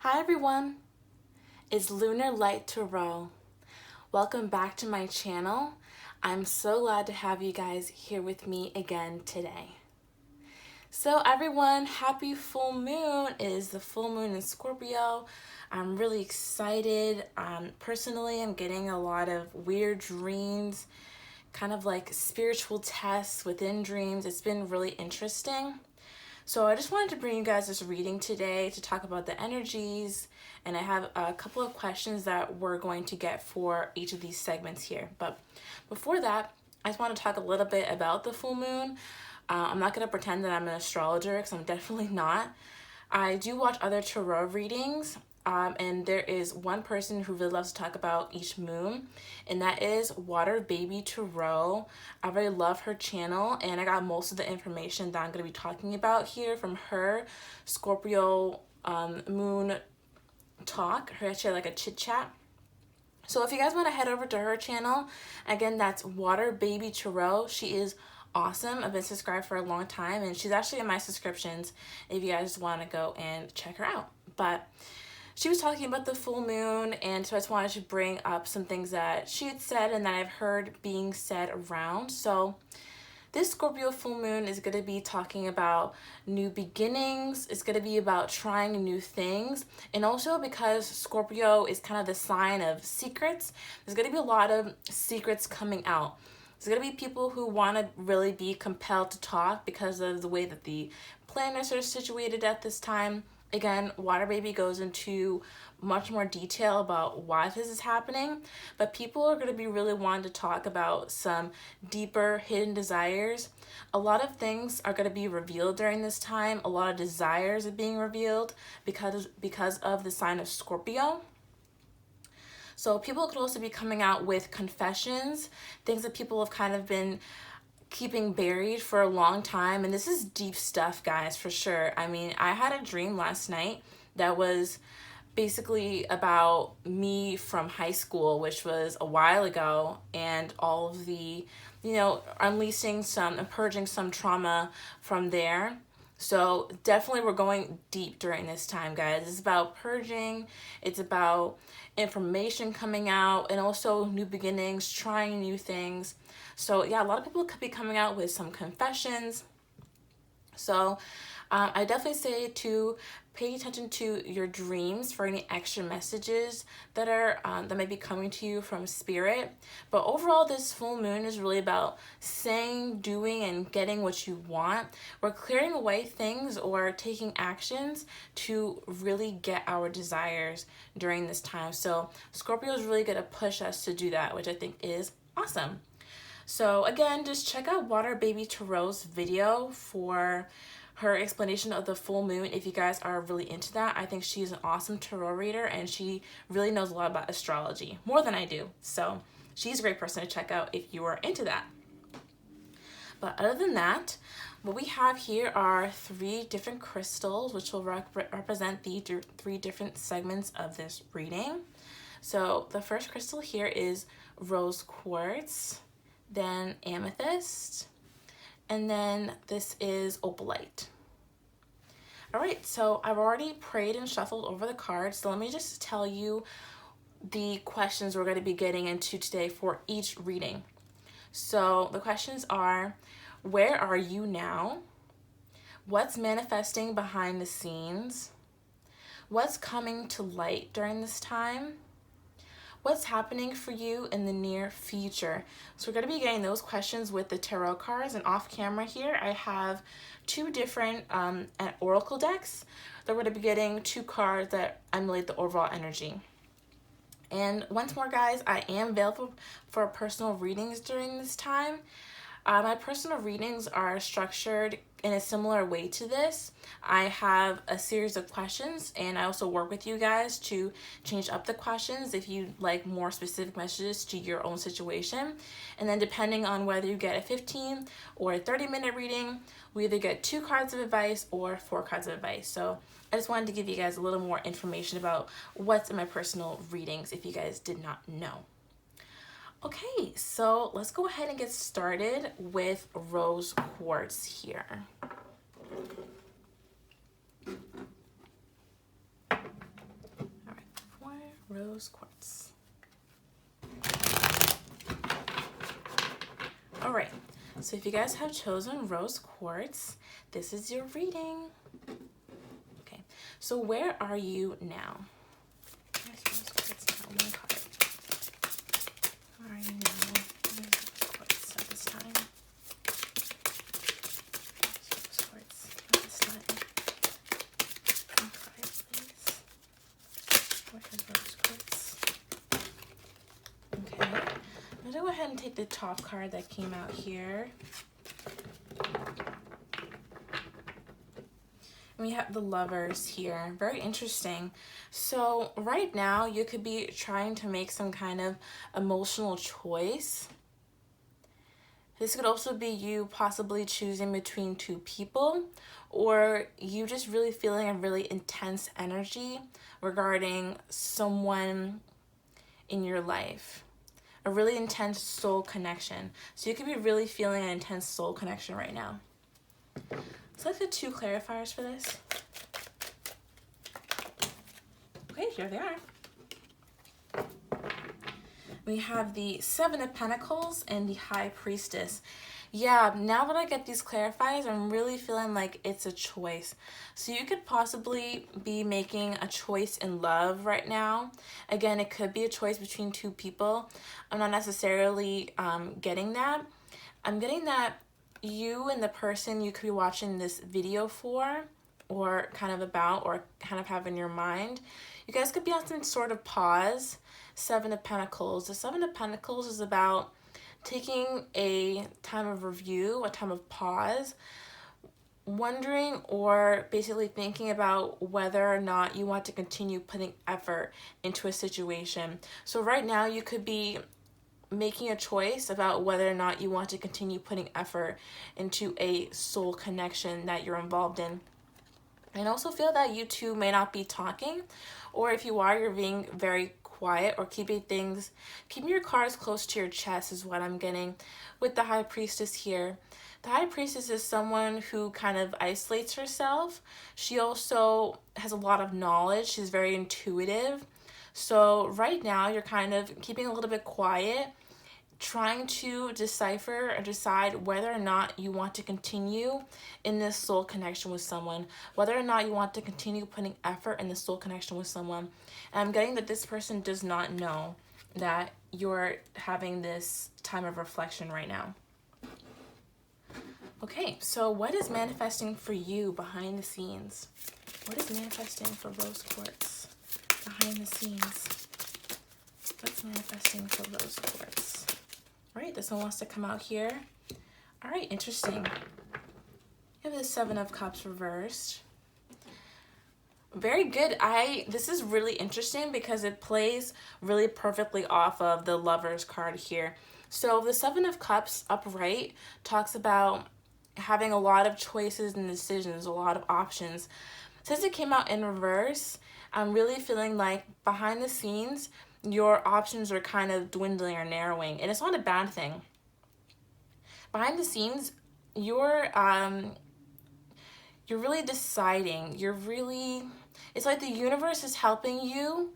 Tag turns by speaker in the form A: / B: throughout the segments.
A: Hi everyone, it's Lunar Light Tarot. Welcome back to my channel. I'm so glad to have you guys here with me again today. So everyone, happy full moon. It is the full moon in Scorpio. I'm really excited. Personally, I'm getting a lot of weird dreams, kind of like spiritual tests within dreams. It's been really interesting. So I just wanted to bring you guys this reading today to talk about the energies, and I have a couple of questions that we're going to get for each of these segments here. But before that, I just want to talk a little bit about the full moon. I'm not going to pretend that I'm an astrologer because I'm definitely not. I do watch other tarot readings, and there is one person who really loves to talk about each moon, and that is Water Baby Tarot. I really love her channel, and I got most of the information that I'm going to be talking about here from her Scorpio moon talk. Her actually like a chit chat. So if you guys want to head over to her channel, again, that's Water Baby Tarot. She is awesome. I've been subscribed for a long time, and she's actually in my subscriptions if you guys want to go and check her out. But she was talking about the full moon, and so I just wanted to bring up some things that she had said and that I've heard being said around. So this Scorpio full moon is going to be talking about new beginnings. It's going to be about trying new things. And also because Scorpio is kind of the sign of secrets, there's going to be a lot of secrets coming out. There's going to be people who want to really be compelled to talk because of the way that the planets are situated at this time. Again, Water Baby goes into much more detail about why this is happening, but people are going to be really wanting to talk about some deeper hidden desires. A lot of things are going to be revealed during this time. A lot of desires are being revealed because of the sign of Scorpio. So people could also be coming out with confessions, things that people have kind of been keeping buried for a long time. And this is deep stuff, guys, for sure. I mean, I had a dream last night that was basically about me from high school, which was a while ago, and all of the, unleashing some and purging some trauma from there. So definitely we're going deep during this time, guys. It's about purging, it's about information coming out, and also new beginnings, trying new things. So yeah, a lot of people could be coming out with some confessions. So I definitely say to pay attention to your dreams for any extra messages that are that may be coming to you from spirit. But overall, this full moon is really about saying, doing, and getting what you want. We're clearing away things or taking actions to really get our desires during this time. So Scorpio is really going to push us to do that, which I think is awesome. So again, just check out Water Baby Tarot's video for her explanation of the full moon if you guys are really into that. I think she's an awesome tarot reader, and she really knows a lot about astrology, more than I do. So she's a great person to check out if you are into that. But other than that, what we have here are 3 different crystals, which will represent the 3 different segments of this reading. So the first crystal here is rose quartz, then amethyst, and then this is Oblate. All right, so I've already prayed and shuffled over the cards, so let me just tell you the questions we're going to be getting into today for each reading. So the questions are, where are you now? What's manifesting behind the scenes? What's coming to light during this time? What's happening for you in the near future? So we're going to be getting those questions with the tarot cards, and off camera here I have 2 different oracle decks that we're going to be getting 2 cards that emulate the overall energy. And once more, guys, I am available for personal readings during this time. My personal readings are structured in a similar way to this. I have a series of questions, and I also work with you guys to change up the questions if you like more specific messages to your own situation. And then depending on whether you get a 15 or a 30-minute reading, we either get 2 cards of advice or 4 cards of advice. So I just wanted to give you guys a little more information about what's in my personal readings if you guys did not know. Okay, so let's go ahead and get started with rose quartz here. rose quartz. All right, so if you guys have chosen rose quartz, this is your reading. Okay, so where are you now? Where's rose quartz now? One card. Where are you now? Where's rose quartz at this time? Where's rose quartz at this time? One card, please. Where's rose quartz? Okay, I'm gonna go ahead and take the top card that came out here. We have the Lovers here. Very interesting. So right now you could be trying to make some kind of emotional choice. This could also be you possibly choosing between two people, or you just really feeling a really intense energy regarding someone in your life. A really intense soul connection. So you could be really feeling an intense soul connection right now. So let's get 2 clarifiers for this. Okay, here they are. We have the 7 of Pentacles and the High Priestess. Yeah, now that I get these clarifiers, I'm really feeling like it's a choice. So you could possibly be making a choice in love right now. Again, it could be a choice between 2 people. I'm not necessarily getting that. I'm getting that you and the person you could be watching this video for, or kind of about, or kind of have in your mind, you guys could be on some sort of pause. 7 of Pentacles. The 7 of Pentacles is about taking a time of review, a time of pause, wondering or basically thinking about whether or not you want to continue putting effort into a situation. So right now you could be making a choice about whether or not you want to continue putting effort into a soul connection that you're involved in. And also feel that you two may not be talking, or if you are, you're being very quiet or keeping your cards close to your chest is what I'm getting with the High Priestess here. The High Priestess is someone who kind of isolates herself. She also has a lot of knowledge. She's very intuitive. So right now you're kind of keeping a little bit quiet, trying to decipher or decide whether or not you want to continue in this soul connection with someone, whether or not you want to continue putting effort in the soul connection with someone. And I'm getting that this person does not know that you're having this time of reflection right now. Okay, so what is manifesting for you behind the scenes? What is manifesting for rose quartz behind the scenes? What's manifesting for rose quartz? All right, this one wants to come out here. All right, interesting. You have the 7 of Cups reversed. Very good. This is really interesting because it plays really perfectly off of the Lovers card here. So the 7 of Cups upright talks about having a lot of choices and decisions, a lot of options. Since it came out in reverse, I'm really feeling like behind the scenes, your options are kind of dwindling or narrowing, and it's not a bad thing. Behind the scenes, you're really deciding. It's like the universe is helping you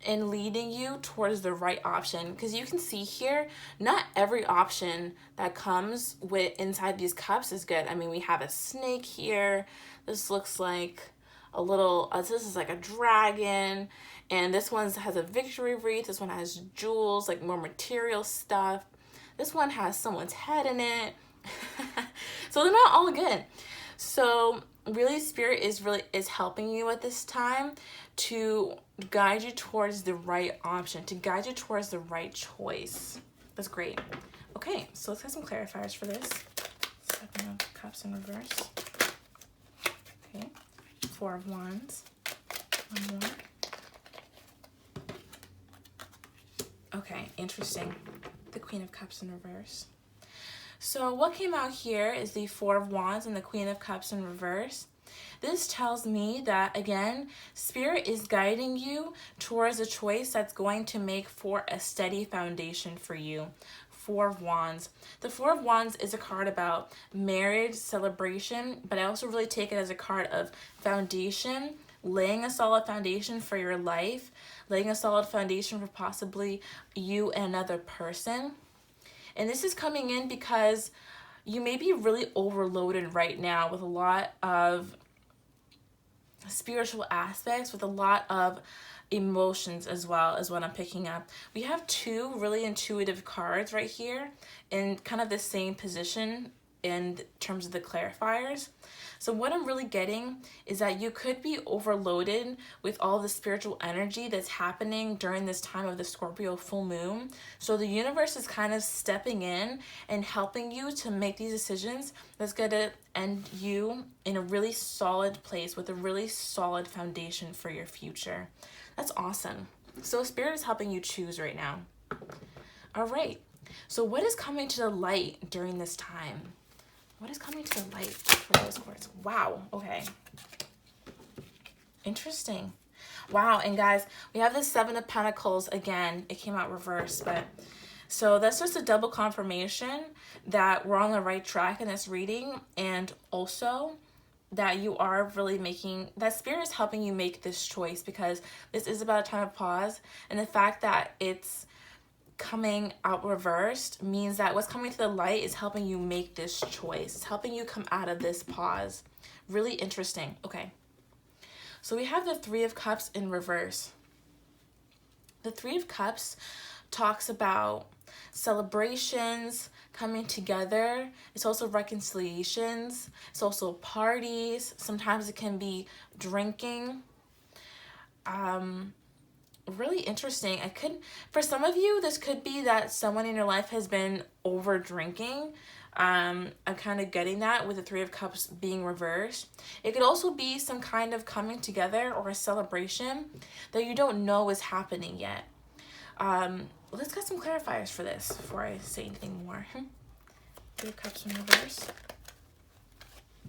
A: and leading you towards the right option, because you can see here, not every option that comes with inside these cups is good. I mean, we have a snake here. This looks like a little, this is like a dragon, and this one has a victory wreath. This one has jewels, like more material stuff. This one has someone's head in it. So they're not all good. So really, Spirit is helping you at this time to guide you towards the right option, to guide you towards the right choice. That's great. Okay, so let's get some clarifiers for this. 7 of Cups in reverse. Okay, 4 of Wands. One more. Okay, interesting. The Queen of Cups in reverse. So what came out here is the 4 of Wands and the Queen of Cups in reverse. This tells me that, again, Spirit is guiding you towards a choice that's going to make for a steady foundation for you. 4 of Wands. The 4 of Wands is a card about marriage, celebration, but I also really take it as a card of foundation, laying a solid foundation for your life, laying a solid foundation for possibly you and another person. And this is coming in because you may be really overloaded right now with a lot of spiritual aspects, with a lot of emotions as well, is what I'm picking up. We have two really intuitive cards right here in kind of the same position in terms of the clarifiers. So what I'm really getting is that you could be overloaded with all the spiritual energy that's happening during this time of the Scorpio full moon. So the universe is kind of stepping in and helping you to make these decisions that's going to end you in a really solid place with a really solid foundation for your future. That's awesome. So Spirit is helping you choose right now. All right. So what is coming to the light during this time? What is coming to the light for those quartz? Wow. Okay. Interesting. Wow. And guys, we have the Seven of Pentacles again. It came out reversed, but so that's just a double confirmation that we're on the right track in this reading, and also that you are really making, that Spirit is helping you make this choice, because this is about a time of pause, and the fact that it's coming out reversed means that what's coming to the light is helping you make this choice. It's helping you come out of this pause. Really interesting. Okay. So we have the Three of Cups in reverse. The Three of Cups talks about celebrations, coming together. It's also reconciliations. It's also parties. Sometimes it can be drinking. Really interesting. For some of you, this could be that someone in your life has been over drinking. I'm kind of getting that with the Three of Cups being reversed. It could also be some kind of coming together or a celebration that you don't know is happening yet. Let's get some clarifiers for this before I say anything more. Three of Cups in reverse.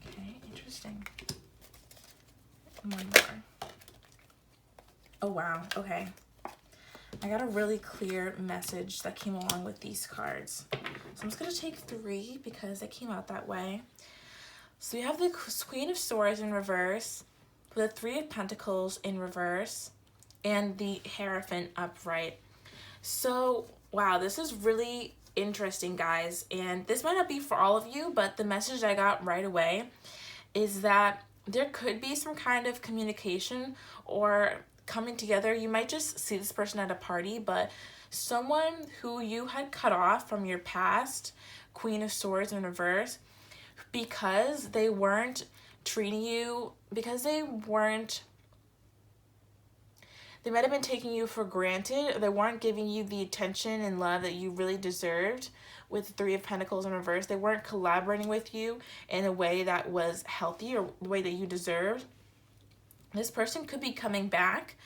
A: Okay, interesting. One more. Oh, wow. Okay. I got a really clear message that came along with these cards. So I'm just going to take three because they came out that way. So we have the Queen of Swords in reverse, the Three of Pentacles in reverse, and the Hierophant upright. So, wow, this is really interesting, guys. And this might not be for all of you, but the message I got right away is that there could be some kind of communication or coming together. You might just see this person at a party, but someone who you had cut off from your past, Queen of Swords in reverse, because they weren't treating you, because they might have been taking you for granted, or they weren't giving you the attention and love that you really deserved with the Three of Pentacles in reverse. They weren't collaborating with you in a way that was healthy or the way that you deserved. This person could be coming back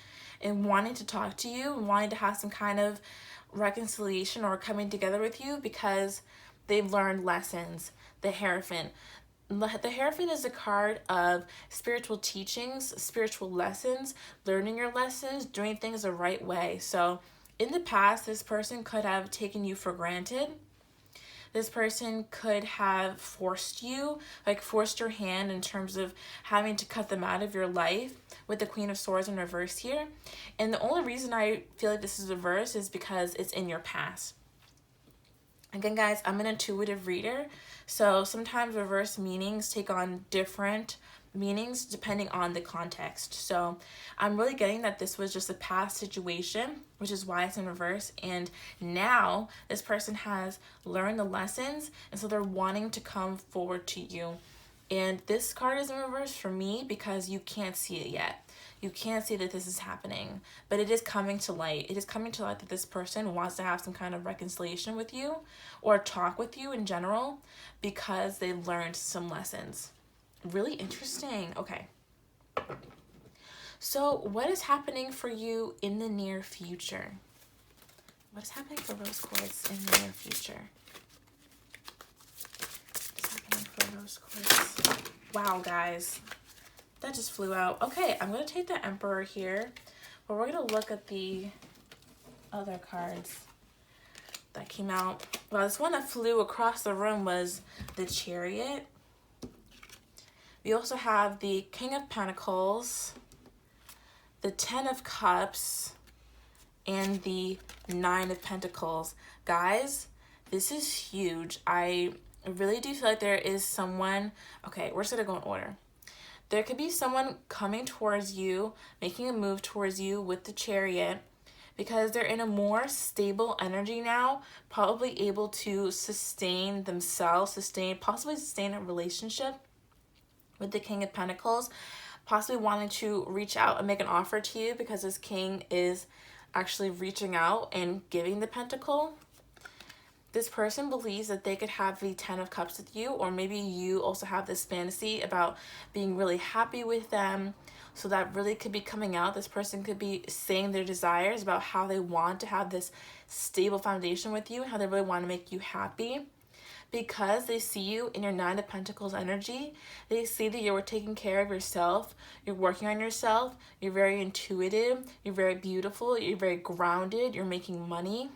A: and wanting to talk to you and wanting to have some kind of reconciliation or coming together with you because they've learned lessons. The Hierophant. The Hierophant is a card of spiritual teachings, spiritual lessons, learning your lessons, doing things the right way. So in the past, this person could have taken you for granted. This person could have forced you, like forced your hand in terms of having to cut them out of your life with the Queen of Swords in reverse here. And the only reason I feel like this is reversed is because it's in your past. Again, guys, I'm an intuitive reader, so sometimes reverse meanings take on different meanings depending on the context. So I'm really getting that this was just a past situation, which is why it's in reverse, and now this person has learned the lessons, and so they're wanting to come forward to you. And this card is in reverse for me because you can't see it yet. You can't see that this is happening, but it is coming to light. It is coming to light that this person wants to have some kind of reconciliation with you or talk with you in general because they learned some lessons. Really interesting. Okay. So what is happening for you in the near future? What is happening for rose quartz in the near future? What's happening for rose quartz? Wow, guys. That just flew out. Okay, I'm going to take the Emperor here, but we're going to look at the other cards that came out. Well, this one that flew across the room was the Chariot. We also have the King of Pentacles, the Ten of Cups and the Nine of Pentacles. Guys, this is huge. I really do feel like there is someone, okay, we're just gonna go in order. There could be someone coming towards you, making a move towards you with the Chariot, because they're in a more stable energy now, probably able to sustain themselves, possibly sustain a relationship with the King of Pentacles, possibly wanting to reach out and make an offer to you because this King is actually reaching out and giving the Pentacle. This person believes that they could have the Ten of Cups with you, or maybe you also have this fantasy about being really happy with them. So that really could be coming out. This person could be saying their desires about how they want to have this stable foundation with you, how they really want to make you happy. Because they see you in your Nine of Pentacles energy, they see that you're taking care of yourself, you're working on yourself, you're very intuitive, you're very beautiful, you're very grounded, you're making money.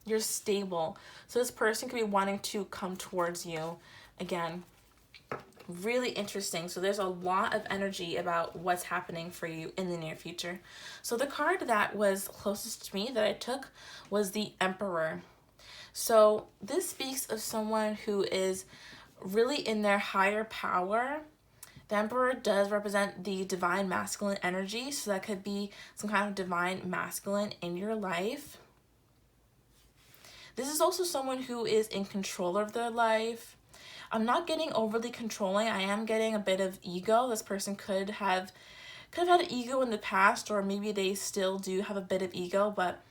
A: You're stable. So this person could be wanting to come towards you. Again, really interesting. So there's a lot of energy about what's happening for you in the near future. So the card that was closest to me that I took was the Emperor. So this speaks of someone who is really in their higher power. The Emperor does represent the divine masculine energy. So that could be some kind of divine masculine in your life. This is also someone who is in control of their life. I'm not getting overly controlling. I am getting a bit of ego. This person could have had an ego in the past, or maybe they still do have a bit of ego, but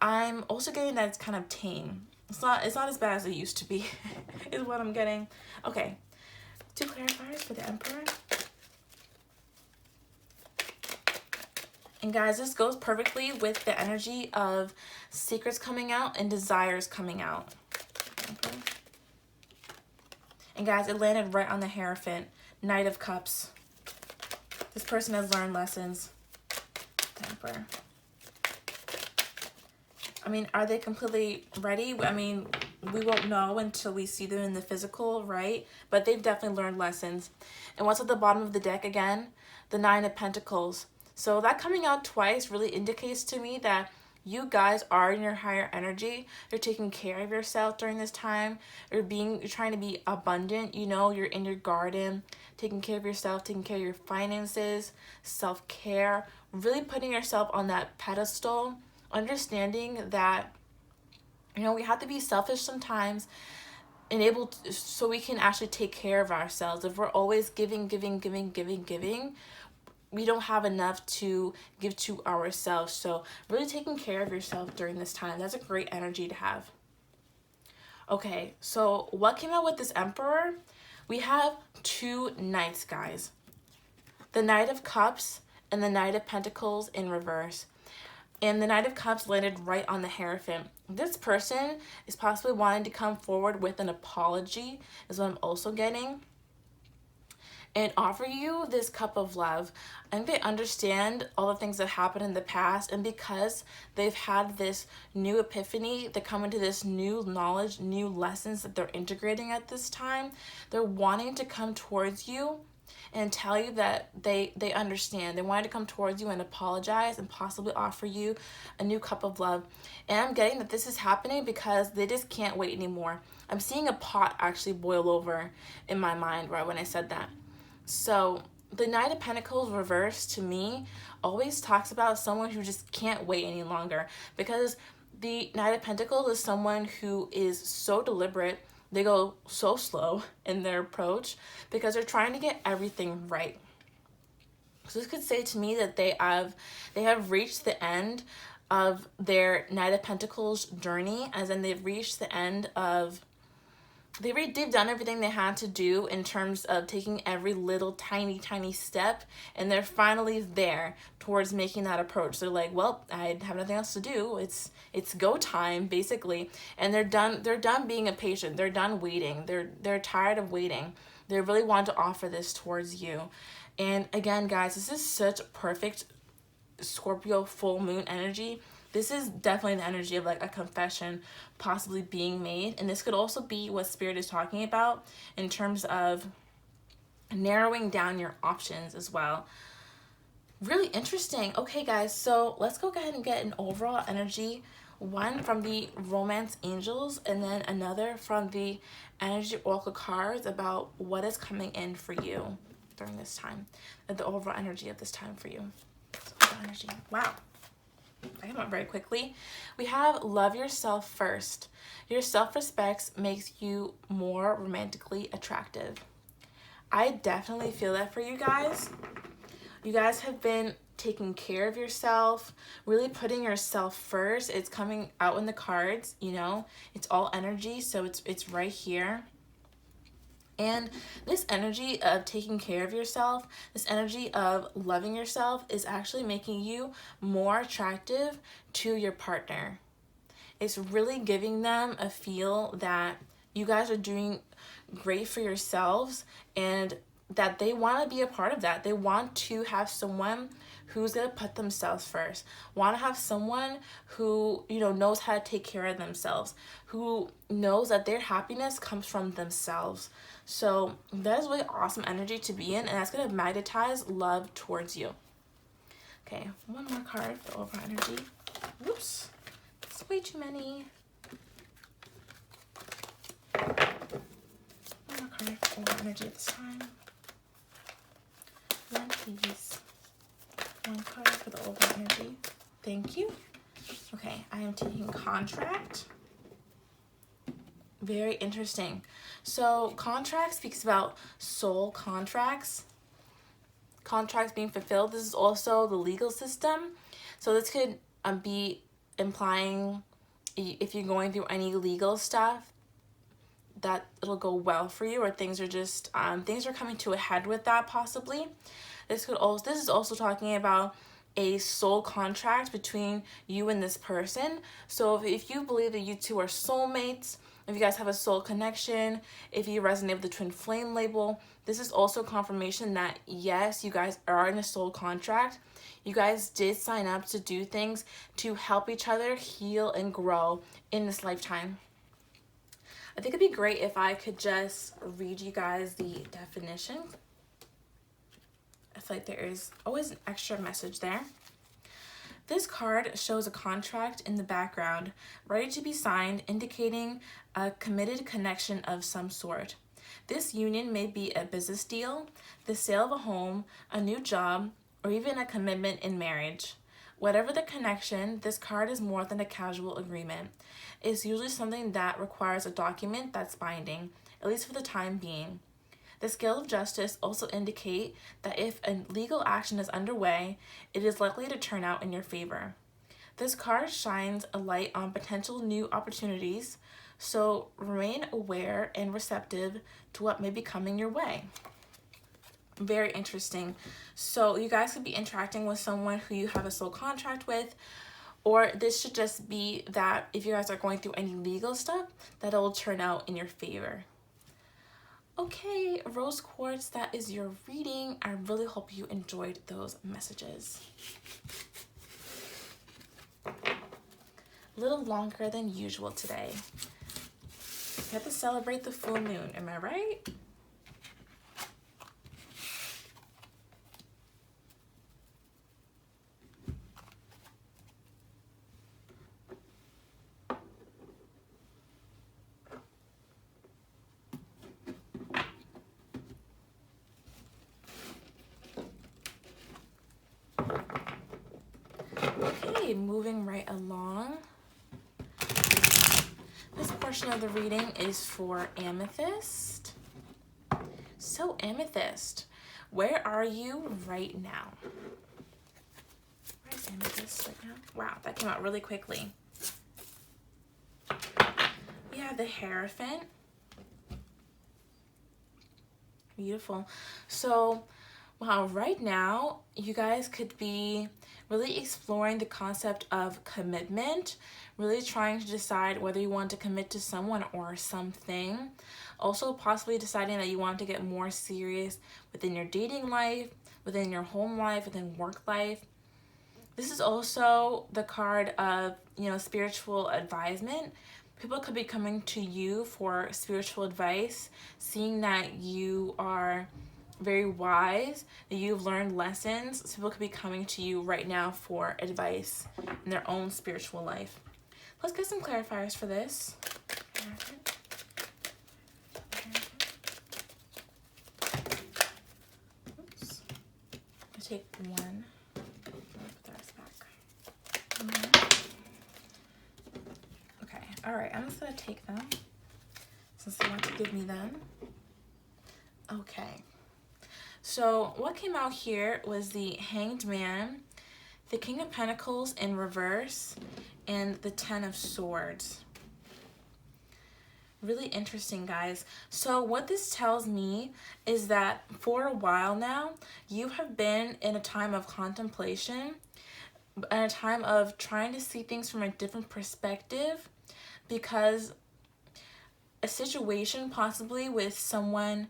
A: I'm also getting that it's kind of tame. It's not as bad as it used to be, is what I'm getting. Okay, 2 clarifiers for the Emperor. And guys, this goes perfectly with the energy of secrets coming out and desires coming out. Okay. And guys, it landed right on the Hierophant, Knight of Cups. This person has learned lessons. Emperor. I mean, are they completely ready? I mean, we won't know until we see them in the physical, right? But they've definitely learned lessons. And what's at the bottom of the deck again? The Nine of Pentacles. So that coming out twice really indicates to me that you guys are in your higher energy. You're taking care of yourself during this time. You're trying to be abundant. You know, you're in your garden, taking care of yourself, taking care of your finances, self-care, really putting yourself on that pedestal, understanding that, you know, we have to be selfish sometimes and able to, so we can actually take care of ourselves. If we're always giving, we don't have enough to give to ourselves. So really taking care of yourself during this time, that's a great energy to have. Okay, so what came out with this Emperor? We have 2 Knights, guys. The Knight of Cups and the Knight of Pentacles in reverse. And the Knight of Cups landed right on the Hierophant. This person is possibly wanting to come forward with an apology, is what I'm also getting, and offer you this cup of love. I think they understand all the things that happened in the past, and because they've had this new epiphany, they're coming to this new knowledge, new lessons that they're integrating at this time. They're wanting to come towards you and tell you that they understand. They wanted to come towards you and apologize and possibly offer you a new cup of love. And I'm getting that this is happening because they just can't wait anymore. I'm seeing a pot actually boil over in my mind right when I said that. So the Knight of Pentacles reversed to me always talks about someone who just can't wait any longer, because the Knight of Pentacles is someone who is so deliberate. They go so slow in their approach because they're trying to get everything right. So this could say to me that they have reached the end of their Knight of Pentacles journey, as in they've reached the end of they've done everything they had to do in terms of taking every little tiny step, and they're finally there towards making that approach. They're like, well, I have nothing else to do. It's go time, basically. And they're done being impatient. They're done waiting. They're tired of waiting. They really want to offer this towards you. And again, guys, this is such perfect Scorpio full moon energy. This is definitely the energy of like a confession possibly being made. And this could also be what Spirit is talking about in terms of narrowing down your options as well. Really interesting. Okay, guys, so let's go ahead and get an overall energy. One from the Romance Angels and then another from the Energy Oracle cards about what is coming in for you during this time. The overall energy of this time for you. Overall energy. Wow. I went very quickly. We have love yourself first. Your self-respect makes you more romantically attractive. I definitely feel that for you guys. You guys have been taking care of yourself, really putting yourself first. It's coming out in the cards, you know. It's all energy, so it's right here. And this energy of taking care of yourself, this energy of loving yourself is actually making you more attractive to your partner. It's really giving them a feel that you guys are doing great for yourselves and that they want to be a part of that. They want to have someone who's going to put themselves first. Want to have someone who, you know, knows how to take care of themselves, who knows that their happiness comes from themselves. So that is really awesome energy to be in, and that's going to magnetize love towards you. Okay, one more card for overall energy. Whoops. It's way too many. One more card for overall energy at this time. One, please. One card for the overall energy. Thank you. Okay, I am taking contract. Very interesting. So contract speaks about soul contracts. Contracts being fulfilled. This is also the legal system. So this could be implying if you're going through any legal stuff, that it'll go well for you, or things are just things are coming to a head with that possibly. This is also talking about a soul contract between you and this person. So if you believe that you two are soulmates, if you guys have a soul connection, if you resonate with the twin flame label, this is also confirmation that yes, you guys are in a soul contract. You guys did sign up to do things to help each other heal and grow in this lifetime. I think it'd be great if I could just read you guys the definition. I feel like there is always an extra message there. This card shows a contract in the background, ready to be signed, indicating a committed connection of some sort. This union may be a business deal, the sale of a home, a new job, or even a commitment in marriage. Whatever the connection, this card is more than a casual agreement. It's usually something that requires a document that's binding, at least for the time being. The scale of justice also indicate that if a legal action is underway, it is likely to turn out in your favor. This card shines a light on potential new opportunities, so remain aware and receptive to what may be coming your way. Very interesting. So you guys could be interacting with someone who you have a soul contract with, or this should just be that if you guys are going through any legal stuff, that it will turn out in your favor. Okay, Rose Quartz, that is your reading. I really hope you enjoyed those messages. A little longer than usual today. We have to celebrate the full moon, am I right? Okay, moving right along. This portion of the reading is for Amethyst. So Amethyst, where are you right now? Where's Amethyst right now? Wow, that came out really quickly. We have the Hierophant. Beautiful. So, wow, right now, you guys could be really exploring the concept of commitment, really trying to decide whether you want to commit to someone or something. Also, possibly deciding that you want to get more serious within your dating life, within your home life, within work life. This is also the card of, spiritual advisement. People could be coming to you for spiritual advice, seeing that you are very wise, that you've learned lessons. So people could be coming to you right now for advice in their own spiritual life. Let's get some clarifiers for this. Oops. I take one. Put the rest back. Okay. All right. I'm just gonna take them since they want to give me them. Okay. So what came out here was the Hanged Man, the King of Pentacles in reverse, and the Ten of Swords. Really interesting, guys. So what this tells me is that for a while now, you have been in a time of contemplation, and a time of trying to see things from a different perspective, because a situation possibly with someone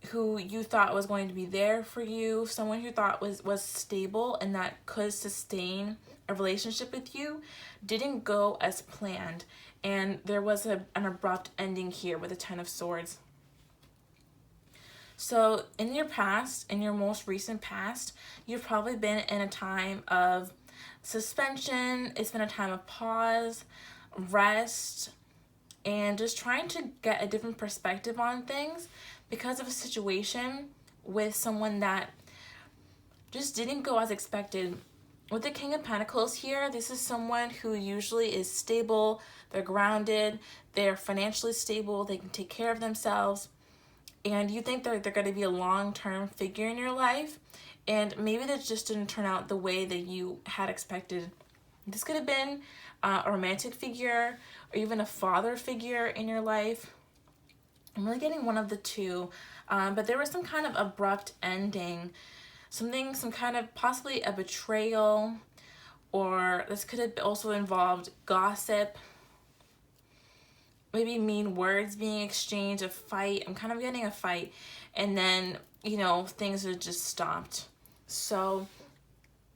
A: who you thought was going to be there for you, someone who thought was stable and that could sustain a relationship with you, didn't go as planned. And there was an abrupt ending here with the Ten of Swords. So in your past, in your most recent past, you've probably been in a time of suspension. It's been a time of pause, rest, and just trying to get a different perspective on things because of a situation with someone that just didn't go as expected. With the King of Pentacles here, this is someone who usually is stable, they're grounded, they're financially stable, they can take care of themselves, and you think they're going to be a long-term figure in your life, and maybe that just didn't turn out the way that you had expected. This could have been a romantic figure or even a father figure in your life. I'm really getting one of the two, but there was some kind of abrupt ending, some kind of possibly a betrayal, or this could have also involved gossip, maybe mean words being exchanged, a fight. I'm kind of getting a fight, and then, you know, things have just stopped. So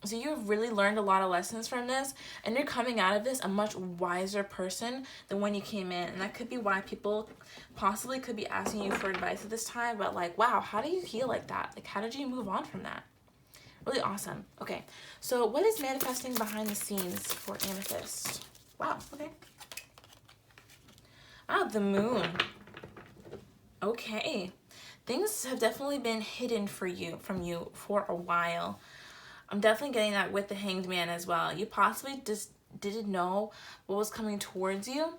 A: you've really learned a lot of lessons from this, and you're coming out of this a much wiser person than when you came in. And that could be why people possibly could be asking you for advice at this time, but like, wow, how do you heal like that? Like, how did you move on from that? Really awesome. Okay, so what is manifesting behind the scenes for Amethyst? Wow, okay. Ah, the Moon. Okay. Things have definitely been hidden from you for a while. I'm definitely getting that with the Hanged Man as well. You possibly just didn't know what was coming towards you.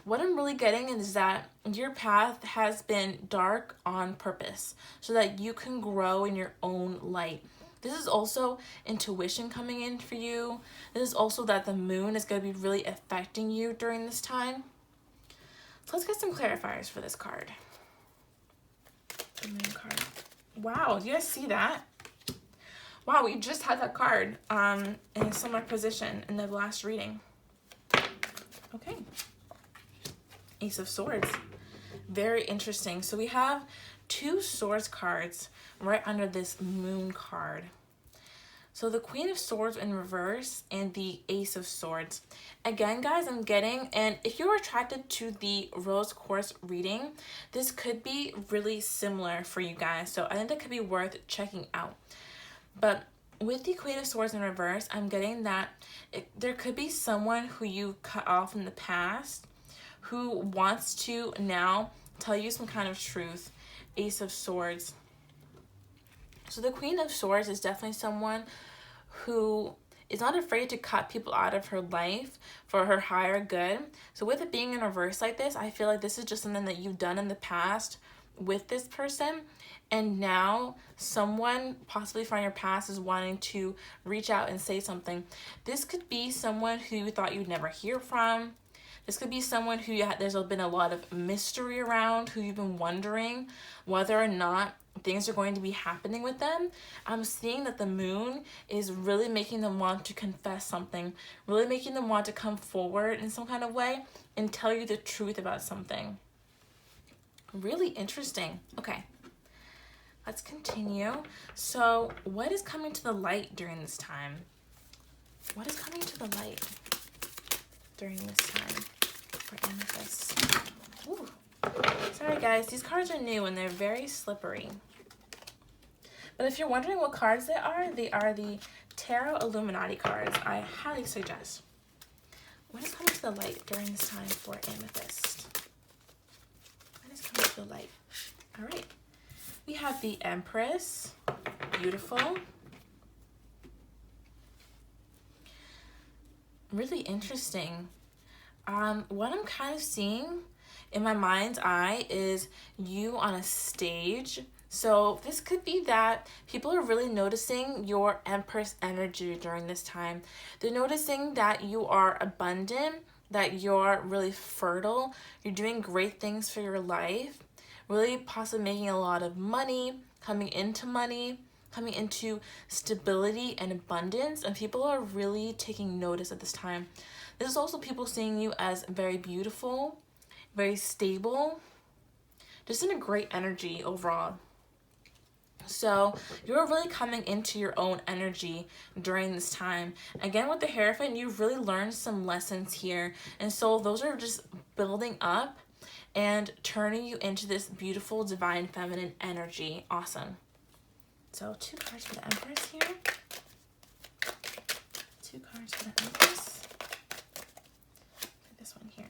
A: What I'm really getting is that your path has been dark on purpose so that you can grow in your own light. This is also intuition coming in for you. This is also that the moon is going to be really affecting you during this time. So let's get some clarifiers for this card. The moon card. Wow, do you guys see that? Wow, we just had that card in a similar position in the last reading. Okay. Ace of Swords. Very interesting. So we have two Swords cards right under this Moon card. So the Queen of Swords in reverse and the Ace of Swords. Again, guys, I'm getting, and if you're attracted to the Rose Quartz reading, this could be really similar for you guys. So I think that could be worth checking out. But with the Queen of Swords in reverse, I'm getting that there could be someone who you cut off in the past who wants to now tell you some kind of truth. Ace of Swords. So the Queen of Swords is definitely someone who is not afraid to cut people out of her life for her higher good. So with it being in reverse like this, I feel like this is just something that you've done in the past with this person, and now someone possibly from your past is wanting to reach out and say something. This could be someone who you thought you'd never hear from. This could be someone who there's been a lot of mystery around, who you've been wondering whether or not things are going to be happening with them. I'm seeing that the moon is really making them want to confess something, really making them want to come forward in some kind of way and tell you the truth about something. Really interesting. Okay, let's continue. So what is coming to the light during this time? What is coming to the light during this time for Amethyst? Ooh. Sorry guys, these cards are new and they're very slippery. But if you're wondering what cards they are the Tarot Illuminati cards. I highly suggest. What is coming to the light during this time for Amethyst? What is coming to the light? All right. We have the Empress. Beautiful. Really interesting. What I'm kind of seeing in my mind's eye is you on a stage. So this could be that people are really noticing your Empress energy during this time. They're noticing that you are abundant, that you're really fertile, you're doing great things for your life, really possibly making a lot of money, coming into stability and abundance, and people are really taking notice at this time. This is also people seeing you as very beautiful, very stable, just in a great energy overall. So you're really coming into your own energy during this time. Again, with the Hierophant, you've really learned some lessons here. And so those are just building up and turning you into this beautiful, divine, feminine energy. Awesome. So 2 cards for the Empress here. 2 cards for the Empress. Okay, this one here.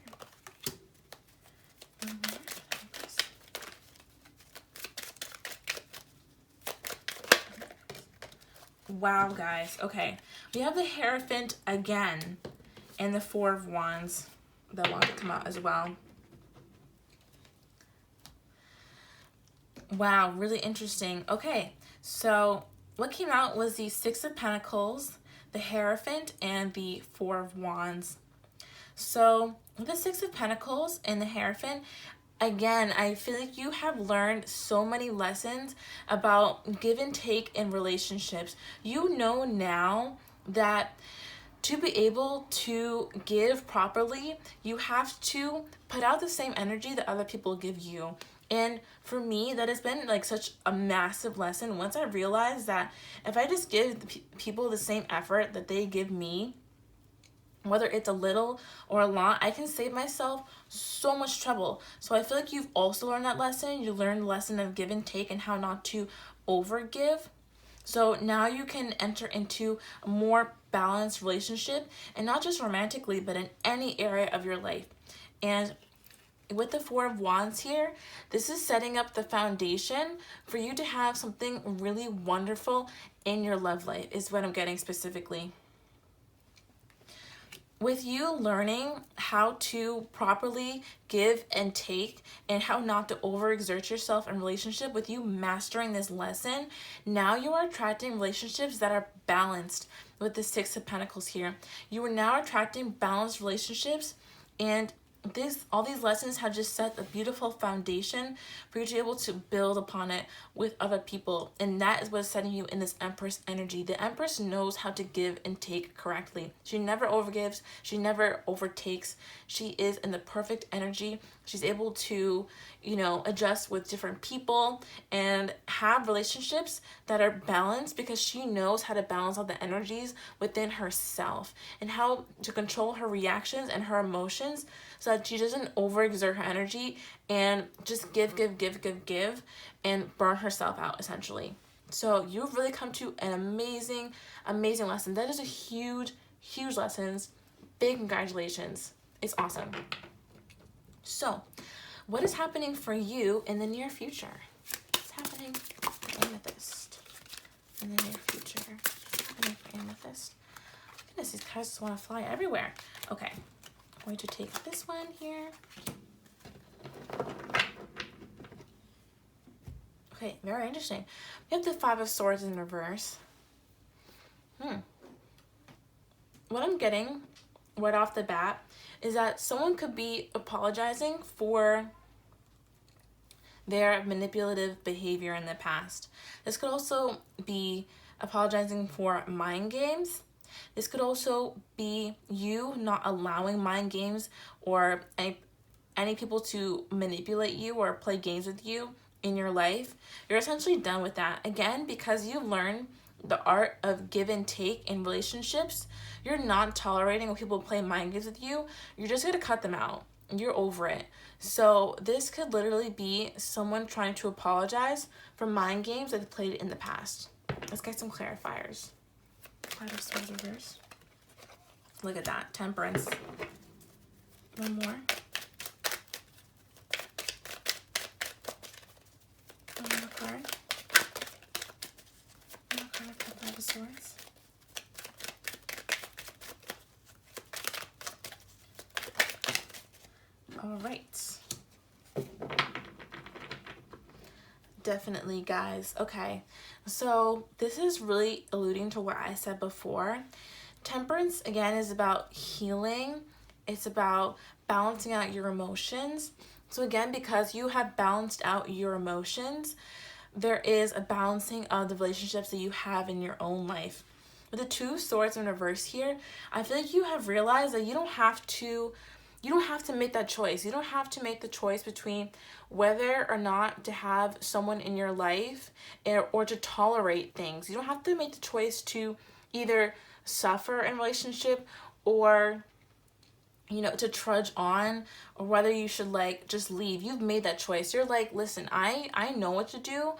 A: Wow, guys. Okay, we have the Hierophant again and the 4 of Wands that want to come out as well. Wow, really interesting. Okay, so what came out was the 6 of Pentacles, the Hierophant, and the 4 of Wands. So the 6 of Pentacles and the Hierophant, again, I feel like you have learned so many lessons about give and take in relationships. You know now that to be able to give properly, you have to put out the same energy that other people give you. And for me, that has been like such a massive lesson. Once I realized that if I just give people the same effort that they give me, whether it's a little or a lot, I can save myself so much trouble. So I feel like you've also learned that lesson. You learned the lesson of give and take and how not to overgive. So now you can enter into a more balanced relationship, and not just romantically, but in any area of your life. And with the 4 of Wands here, this is setting up the foundation for you to have something really wonderful in your love life, is what I'm getting specifically. With you learning how to properly give and take and how not to overexert yourself in relationship, with you mastering this lesson, now you are attracting relationships that are balanced with the 6 of Pentacles here. You are now attracting balanced relationships, and all these lessons have just set a beautiful foundation for you to be able to build upon it with other people. And that is what's setting you in this Empress energy. The Empress knows how to give and take correctly. She never overgives. She never overtakes. She is in the perfect energy. She's able to, adjust with different people and have relationships that are balanced, because she knows how to balance all the energies within herself and how to control her reactions and her emotions, so that she doesn't overexert her energy and just give and burn herself out, essentially. So you've really come to an amazing lesson. That is a huge lesson. Big congratulations. It's awesome. So what is happening for you in the near future? What's happening for Amethyst in the near future? What's happening for Amethyst? Goodness, these cards just want to fly everywhere. Okay, I'm going to take this one here. Okay, very interesting. We have the 5 of Swords in reverse. What I'm getting right off the bat is that someone could be apologizing for their manipulative behavior in the past. This could also be apologizing for mind games. This could also be you not allowing mind games or any people to manipulate you or play games with you in your life. You're essentially done with that. Again, because you learn the art of give and take in relationships, you're not tolerating when people play mind games with you. You're just going to cut them out. you're over it. So this could literally be someone trying to apologize for mind games that they played in the past. Let's get some clarifiers. Five of Swords reversed. Look at that. Temperance. One more. One more card. One more card for Five of Swords. All right. Definitely, guys. Okay. So this is really alluding to what I said before. Temperance, again, is about healing. It's about balancing out your emotions. So again, because you have balanced out your emotions, there is a balancing of the relationships that you have in your own life. With the Two of Swords in reverse here, I feel like you have realized that you don't have to make that choice. You don't have to make the choice between whether or not to have someone in your life or to tolerate things. You don't have to make the choice to either suffer in relationship or, you know, to trudge on, or whether you should like just leave. You've made that choice. You're like, listen, I know what to do.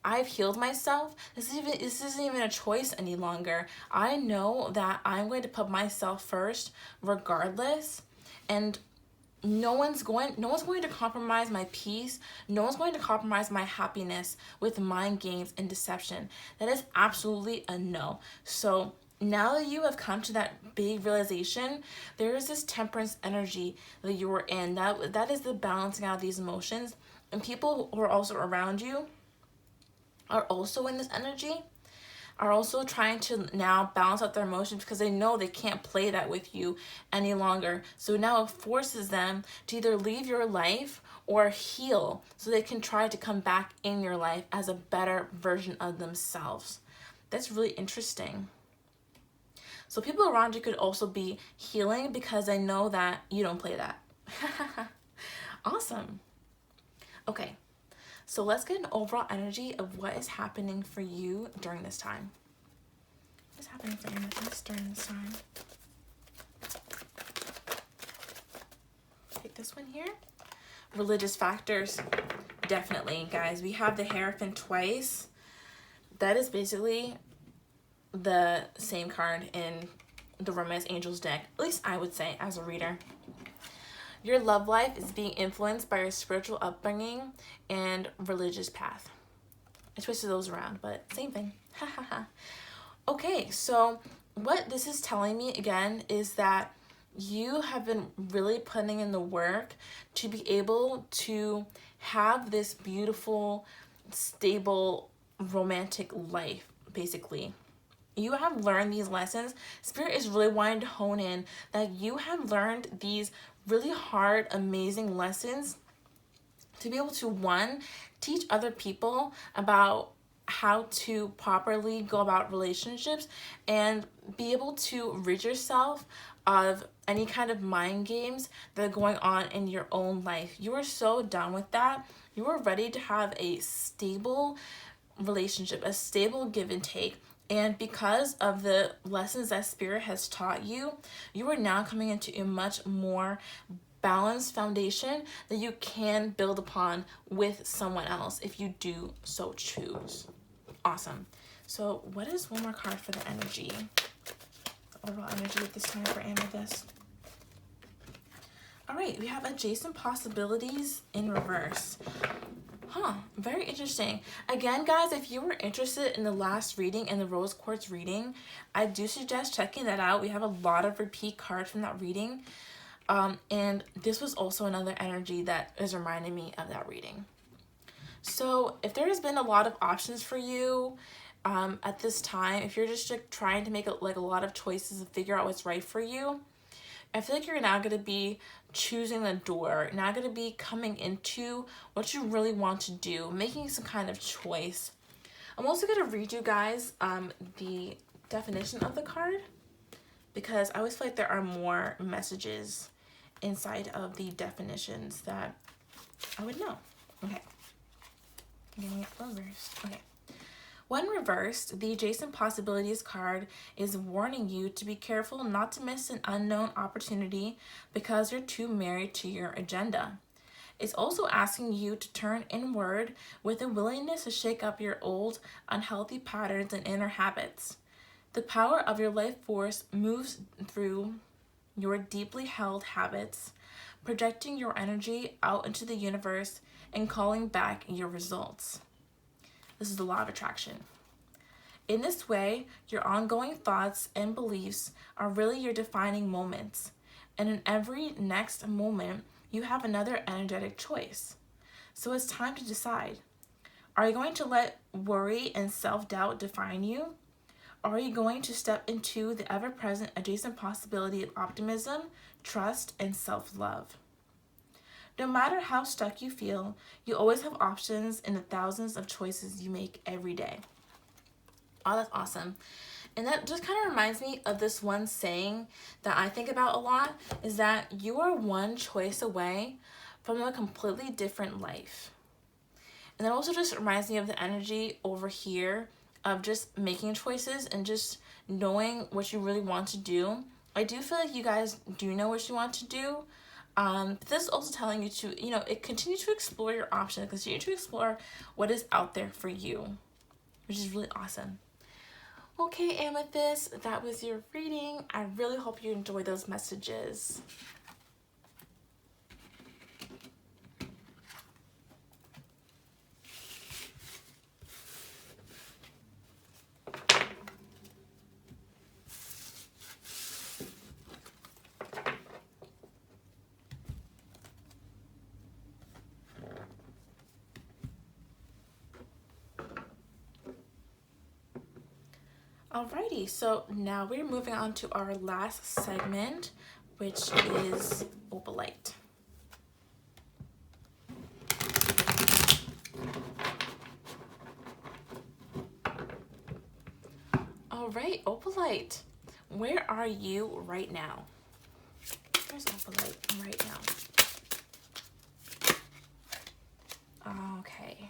A: I've healed myself. This isn't even a choice any longer. I know that I'm going to put myself first regardless. And no one's going to compromise my peace. No one's going to compromise my happiness with mind games and deception. That is absolutely a no. So now that you have come to that big realization, there is this temperance energy that you were in. That is the balancing out of these emotions. And people who are also around you are also in this energy, are also trying to now balance out their emotions because they know they can't play that with you any longer. So now it forces them to either leave your life or heal so they can try to come back in your life as a better version of themselves. That's really interesting. So people around you could also be healing because they know that you don't play that. Awesome. Okay. So let's get an overall energy of what is happening for you during this time. What is happening for Amethyst during this time? Take this one here. Religious factors. Definitely, guys. We have the Hierophant twice. That is basically the same card in the Romance Angels deck. At least I would say as a reader. Your love life is being influenced by your spiritual upbringing and religious path. I twisted those around, but same thing. Okay, so what this is telling me again is that you have been really putting in the work to be able to have this beautiful, stable, romantic life, basically. You have learned these lessons. Spirit is really wanting to hone in that you have learned these really hard, amazing lessons to be able to, one, teach other people about how to properly go about relationships and be able to rid yourself of any kind of mind games that are going on in your own life. You are so done with that. You are ready to have a stable relationship, a stable give and take. And because of the lessons that Spirit has taught you, you are now coming into a much more balanced foundation that you can build upon with someone else if you do so choose. Awesome. So what is one more card for the energy? The overall energy at this time for Amethyst. All right, we have adjacent possibilities in reverse. Very interesting. Again, guys, if you were interested in the last reading and the rose quartz reading, I do suggest checking that out. We have a lot of repeat cards from that reading. And this was also another energy that is reminding me of that reading. So if there has been a lot of options for you at this time, if you're just like, trying to make a lot of choices and figure out what's right for you, I feel like you're now going to be choosing the door, now going to be coming into what you really want to do, making some kind of choice. I'm also going to read you guys the definition of the card because I always feel like there are more messages inside of the definitions that I would know. Okay. Getting it reversed. Okay. When reversed, the Adjacent Possibilities card is warning you to be careful not to miss an unknown opportunity because you're too married to your agenda. It's also asking you to turn inward with a willingness to shake up your old, unhealthy patterns and inner habits. The power of your life force moves through your deeply held habits, projecting your energy out into the universe and calling back your results. This is the law of attraction. In this way, your ongoing thoughts and beliefs are really your defining moments, and in every next moment, you have another energetic choice. So it's time to decide. Are you going to let worry and self-doubt define you? Or are you going to step into the ever-present adjacent possibility of optimism, trust, and self-love? No matter how stuck you feel, you always have options in the thousands of choices you make every day. Oh, that's awesome. And that just kind of reminds me of this one saying that I think about a lot, is that you are one choice away from a completely different life. And that also just reminds me of the energy over here of just making choices and just knowing what you really want to do. I do feel like you guys do know what you want to do. But this is also telling you to, continue to explore your options, continue to explore what is out there for you, which is really awesome. Okay, Amethyst, that was your reading. I really hope you enjoy those messages. Alrighty, so now we're moving on to our last segment, which is Oblate. Alright, Oblate, where are you right now? Where's Oblate right now? Okay.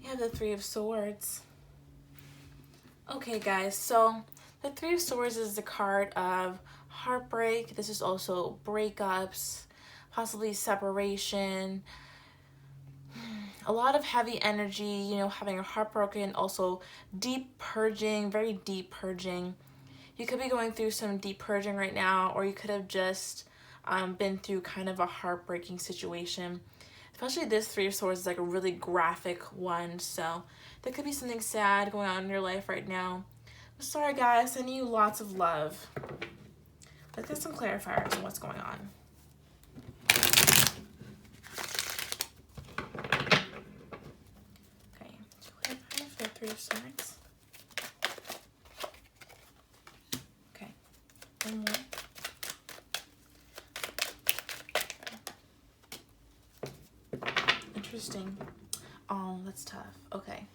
A: We have the Three of Swords. Okay, guys, so the Three of Swords is the card of heartbreak. This is also breakups, possibly separation, a lot of heavy energy, having your heart broken, also deep purging, very deep purging. You could be going through some deep purging right now, or you could have just been through kind of a heartbreaking situation. Especially this Three of Swords is like a really graphic one, so there could be something sad going on in your life right now. I'm sorry, guys, sending you lots of love. Let's get some clarifiers on what's going on. Okay, clarifier for the Three of Swords. Okay, one more. Interesting. Oh, that's tough. Okay.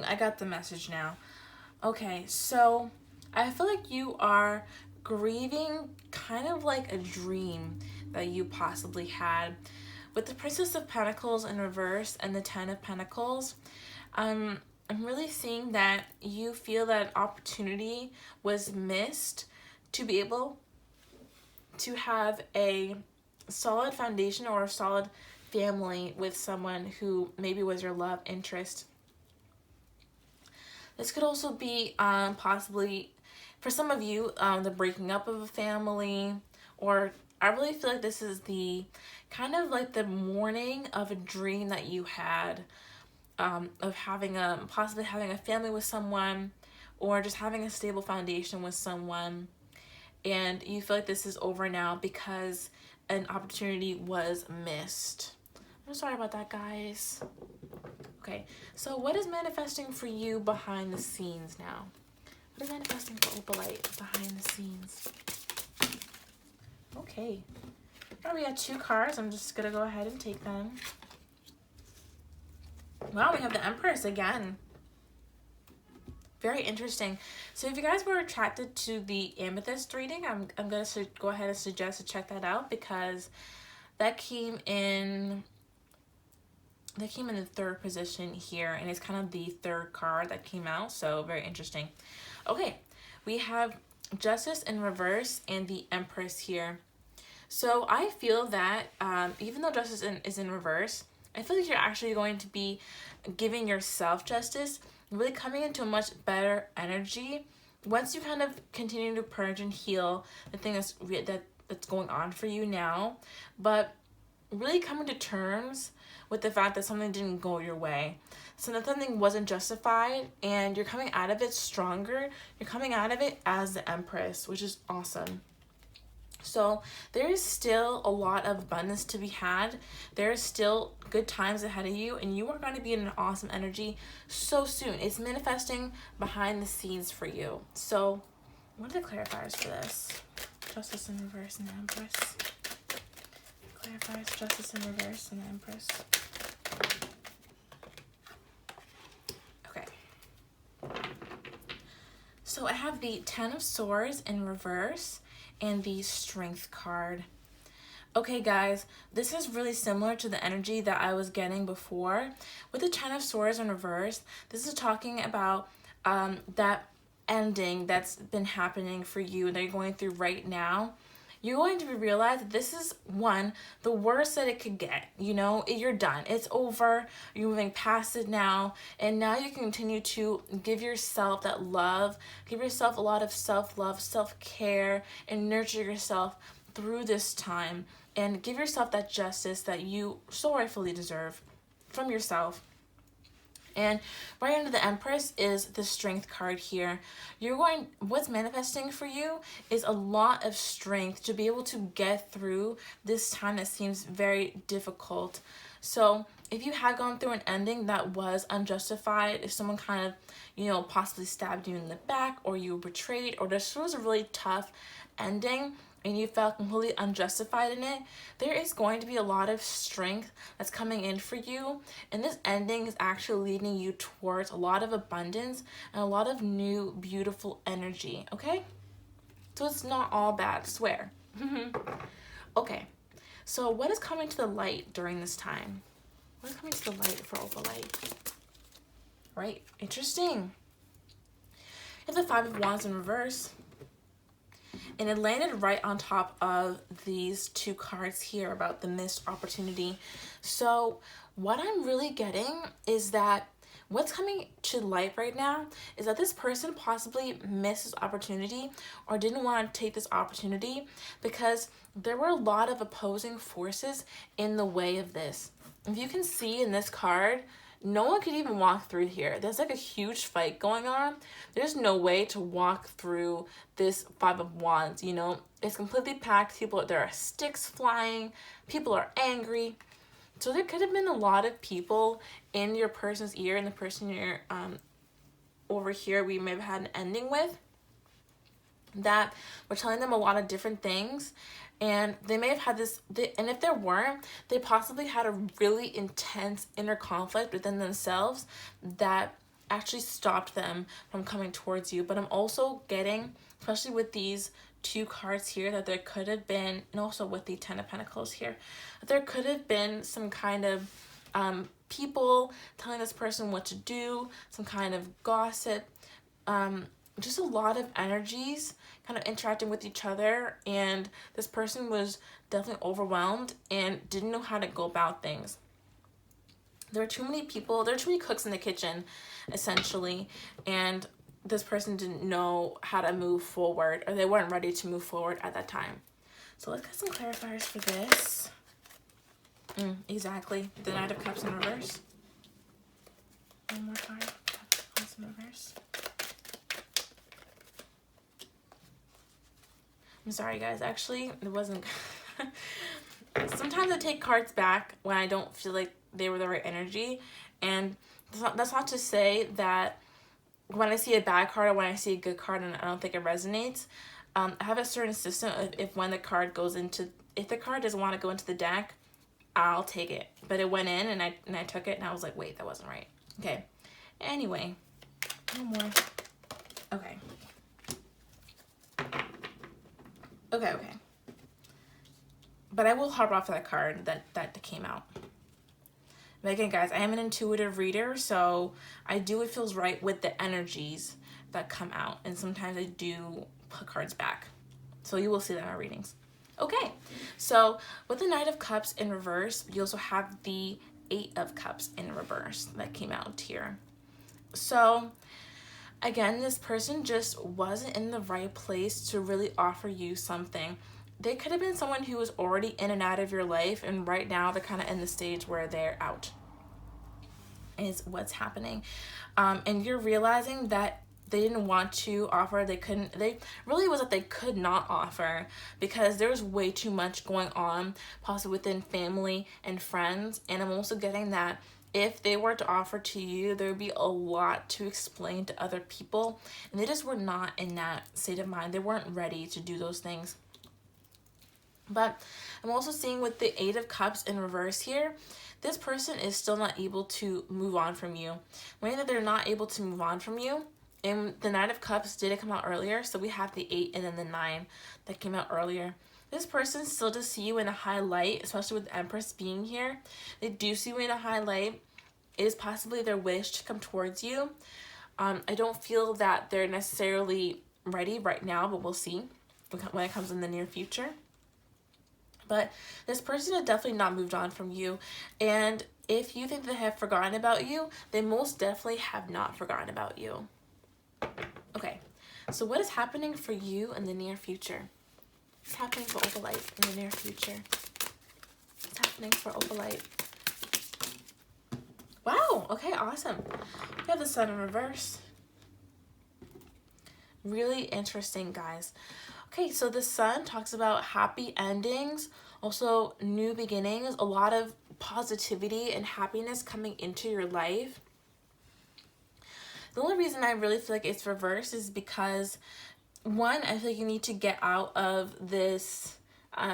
A: I got the message now. Okay, so I feel like you are grieving kind of like a dream that you possibly had. With the Princess of Pentacles in reverse and the Ten of Pentacles, I'm really seeing that you feel that opportunity was missed to be able to have a solid foundation or a solid family with someone who maybe was your love interest. This could also be possibly, for some of you, the breaking up of a family, or I really feel like this is the kind of like the mourning of a dream that you had, of having possibly having a family with someone, or just having a stable foundation with someone, and you feel like this is over now because an opportunity was missed. I'm sorry about that, guys. Okay, so what is manifesting for you behind the scenes now? What is manifesting for Oblate behind the scenes? Okay. Now we got 2 cards. I'm just going to go ahead and take them. Wow, we have the Empress again. Very interesting. So if you guys were attracted to the Amethyst reading, I'm going to go ahead and suggest to check that out, because that came in they came in the third position here, and it's kind of the third card that came out, so very interesting. Okay, we have Justice in reverse and the Empress here. So I feel that even though Justice is in reverse, I feel like you're actually going to be giving yourself justice, really coming into a much better energy once you kind of continue to purge and heal the thing that's going on for you now, but really coming to terms with the fact that something didn't go your way. So that something wasn't justified, and you're coming out of it stronger. You're coming out of it as the Empress, which is awesome. So there is still a lot of abundance to be had. There is still good times ahead of you, and you are going to be in an awesome energy so soon. It's manifesting behind the scenes for you. So what are the clarifiers for this? Justice in reverse and the Empress. Clarifiers, Justice in reverse and the Empress. Okay. So I have the Ten of Swords in reverse and the Strength card. Okay guys, this is really similar to the energy that I was getting before. With the Ten of Swords in reverse, this is talking about that ending that's been happening for you, that you're going through right now. You're going to realize that this is the worst that it could get. You know, you're done. It's over. You're moving past it now. And now you can continue to give yourself that love, give yourself a lot of self-love, self-care, and nurture yourself through this time. And give yourself that justice that you so rightfully deserve from yourself. And right under the Empress is the Strength card here. What's manifesting for you is a lot of strength to be able to get through this time that seems very difficult. So if you had gone through an ending that was unjustified, if someone kind of, possibly stabbed you in the back, or you were betrayed, or this was a really tough ending, and you felt completely unjustified in it, there is going to be a lot of strength that's coming in for you. And this ending is actually leading you towards a lot of abundance and a lot of new, beautiful energy, okay? So it's not all bad, swear. Okay, so what is coming to the light during this time? What is coming to the light for Oblate? Right, interesting. You have the Five of Wands in reverse. And it landed right on top of these two cards here about the missed opportunity. So what I'm really getting is that what's coming to light right now is that this person possibly missed this opportunity or didn't want to take this opportunity because there were a lot of opposing forces in the way of this. If you can see in this card, no one could even walk through here. There's like a huge fight going on. There's no way to walk through this Five of Wands, It's completely packed. There are sticks flying. People are angry. So there could have been a lot of people in your person's ear, and the person you're over here we may have had an ending with, that were telling them a lot of different things. And they may have had this, and if there weren't, they possibly had a really intense inner conflict within themselves that actually stopped them from coming towards you. But I'm also getting, especially with these two cards here, that there could have been, and also with the Ten of Pentacles here, that there could have been some kind of people telling this person what to do, some kind of gossip, just a lot of energies kind of interacting with each other, and this person was definitely overwhelmed and didn't know how to go about things. There are too many people, there are too many cooks in the kitchen, essentially, and this person didn't know how to move forward, or they weren't ready to move forward at that time. So let's get some clarifiers for this. Exactly. The Knight of Cups in reverse. One more card. Cups in reverse. I'm sorry guys, actually it wasn't sometimes I take cards back when I don't feel like they were the right energy, and that's not to say that when I see a bad card or when I see a good card and I don't think it resonates. I have a certain system of if the card doesn't want to go into the deck, I'll take it. But it went in and I took it and I was like, wait, that wasn't right. Okay, anyway, no more. Okay. But I will harp off that card that came out. But again, guys, I am an intuitive reader, so I do what feels right with the energies that come out. And sometimes I do put cards back. So you will see that in our readings. Okay, so with the Knight of Cups in reverse, you also have the Eight of Cups in reverse that came out here. So again, this person just wasn't in the right place to really offer you something. They could have been someone who was already in and out of your life, and right now they're kind of in the stage where they're out, is what's happening. And you're realizing that they didn't want to offer, they really was that they could not offer because there was way too much going on, possibly within family and friends. And I'm also getting that if they were to offer to you, there would be a lot to explain to other people, and they just were not in that state of mind. They weren't ready to do those things. But I'm also seeing with the Eight of Cups in reverse here, this person is still not able to move on from you. Meaning that they're not able to move on from you. And the Nine of Cups did come out earlier, so we have the 8 and then the 9 that came out earlier. This person still does see you in a high light, especially with the Empress being here. They do see you in a high light. It is possibly their wish to come towards you. I don't feel that they're necessarily ready right now, but we'll see when it comes in the near future. But this person has definitely not moved on from you. And if you think they have forgotten about you, they most definitely have not forgotten about you. Okay, so what is happening for you in the near future? What's happening for Oblate in the near future? What's happening for Oblate? Wow, okay, awesome. We have the Sun in reverse. Really interesting, guys. Okay, so the Sun talks about happy endings, also new beginnings, a lot of positivity and happiness coming into your life. The only reason I really feel like it's reversed is because, one, I feel like you need to get out of this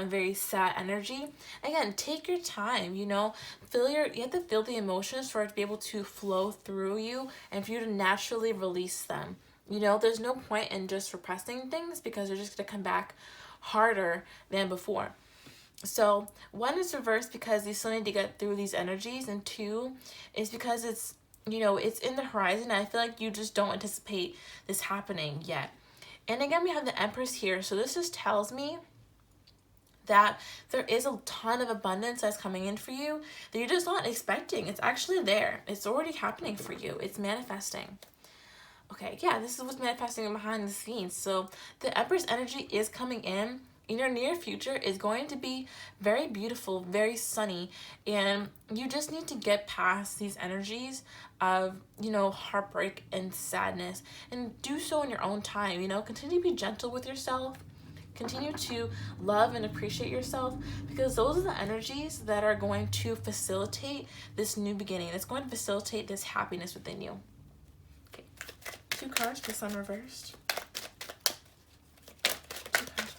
A: very sad energy. Again, take your time, you know, you have to feel the emotions for it to be able to flow through you and for you to naturally release them. You know, there's no point in just repressing things because they're just going to come back harder than before. So, one is reversed because you still need to get through these energies, and two is because it's, you know, it's in the horizon. And I feel like you just don't anticipate this happening yet. And again, we have the Empress here. So this just tells me that there is a ton of abundance that's coming in for you that you're just not expecting. It's actually there. It's already happening for you. It's manifesting. Okay, yeah, this is what's manifesting behind the scenes. So the Empress energy is coming in your near future is going to be very beautiful, very sunny, and you just need to get past these energies of, you know, heartbreak and sadness, and do so in your own time. You know, continue to be gentle with yourself, continue to love and appreciate yourself, because those are the energies that are going to facilitate this new beginning. It's going to facilitate this happiness within you. Okay, 2 cards for Sun reversed.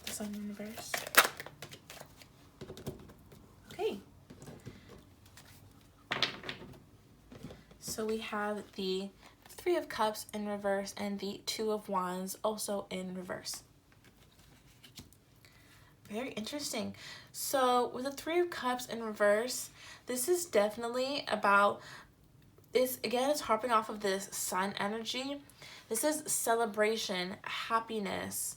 A: Sun in reverse. Okay. So we have the 3 of Cups in reverse and the 2 of Wands also in reverse. Very interesting. So with the 3 of Cups in reverse, this is definitely about, it's harping off of this Sun energy. This is celebration, happiness,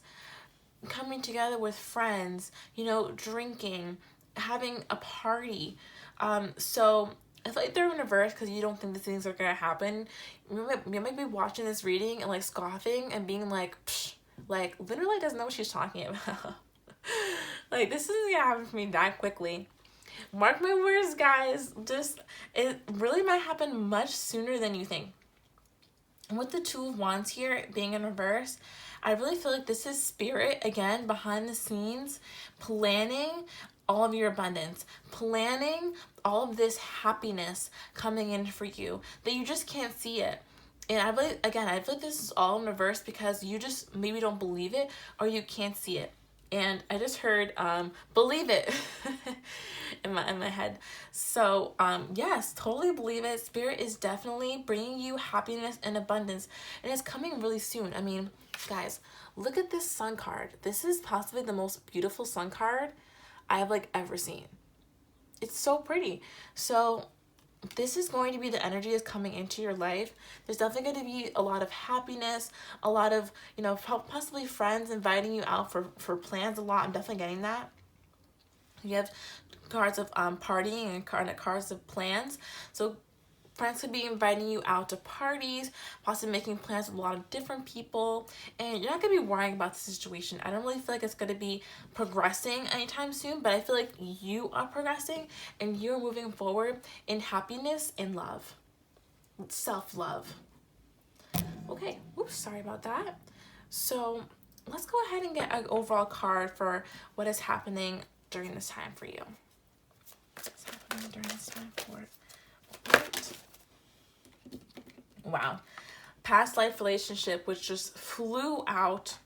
A: coming together with friends, you know, drinking, having a party. So I feel like they're in reverse because you don't think the things are gonna happen. You might be watching this reading and like scoffing and being like, psh, like literally doesn't know what she's talking about. Like, this isn't gonna happen for me that quickly. Mark my words, guys. It really might happen much sooner than you think. And with the 2 of Wands here being in reverse, I really feel like this is spirit, again, behind the scenes, planning all of your abundance, planning all of this happiness coming in for you, that you just can't see it. And I feel like this is all in reverse because you just maybe don't believe it or you can't see it. And I just heard, believe it in my head. So, yes, totally believe it. Spirit is definitely bringing you happiness and abundance. And it's coming really soon. I mean, guys, look at this Sun card. This is possibly the most beautiful Sun card I have, like, ever seen. It's so pretty. So, this is going to be the energy that's coming into your life. There's definitely going to be a lot of happiness, a lot of, you know, possibly friends inviting you out for plans a lot. I'm definitely getting that. You have cards of partying and cards of plans. So friends could be inviting you out to parties, possibly making plans with a lot of different people, and you're not going to be worrying about the situation. I don't really feel like it's going to be progressing anytime soon, but I feel like you are progressing and you're moving forward in happiness and love. Self-love. Okay, oops, sorry about that. So let's go ahead and get an overall card for what is happening during this time for you. What's happening during this time for Oblate? Wow. Past life relationship, which just flew out